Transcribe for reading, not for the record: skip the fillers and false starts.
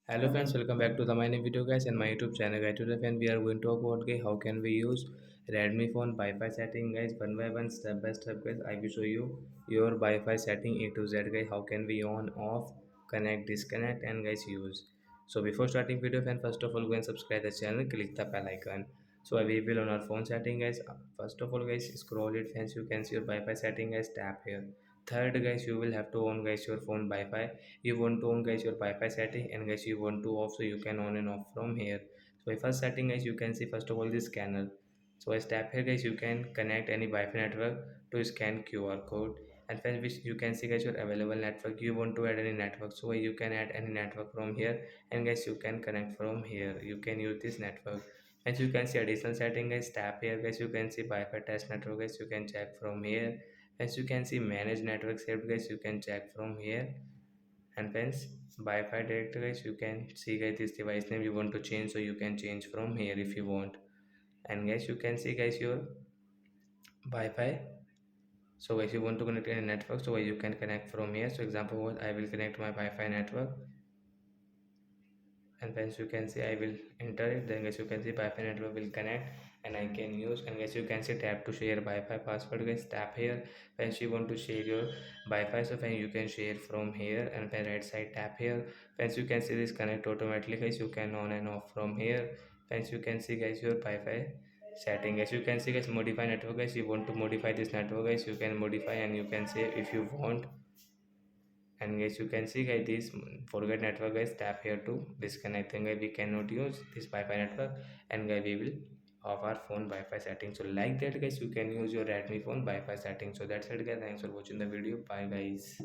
Hello friends, welcome back to the my new video guys and my YouTube channel guys. Today friend we are going to talk about guys how can we use Redmi phone Wi-Fi setting guys one by one step by step guys. I will show you your Wi-Fi setting A to Z guys. How can we on off connect disconnect and guys use. So before starting video friend first of all go and subscribe the channel, click the bell icon. So we will on our phone setting guys. First of all guys scroll it friends, you can see your Wi-Fi setting guys, tap here. Third guys you will have to on guys your phone Wi-Fi. You want to on guys your Wi-Fi setting and guys you want to off, so you can on and off from here. So my first setting guys, you can see first of all this scanner. So I tap here guys, you can connect any Wi-Fi network to scan QR code. And then which you can see guys your available network, you want to add any network, so you can add any network from here. And guys you can connect from here, you can use this network. As you can see additional setting guys, tap here guys, you can see Wi-Fi test network guys, you can check from here. As you can see manage network saved guys, you can check from here. And friends, Wi-Fi directory guys, you can see guys this device name you want to change, so you can change from here if you want. And guys you can see guys your Wi-Fi. So guys you want to connect a network, so you can connect from here. So example what I will connect my Wi-Fi network. And once you can see I will enter it, then guys you can see Wi-Fi network will connect and I can use. And guys you can see tap to share Wi-Fi password guys, tap here. Once you want to share your Wi-Fi, so when you can share from here. And then right side tap here. Once you can see this connect automatically guys, you can on and off from here. Once you can see guys your Wi-Fi setting guys, you can see guys modify network guys, you want to modify this network guys, you can modify. And you can say if you want. And guys you can see guys this forget network guys, tap here to disconnect. Then guys we cannot use this Wi-Fi network. And guys we will off our phone Wi-Fi settings. So like that guys you can use your Redmi phone Wi-Fi settings. So that's it guys, thanks for watching the video, bye guys.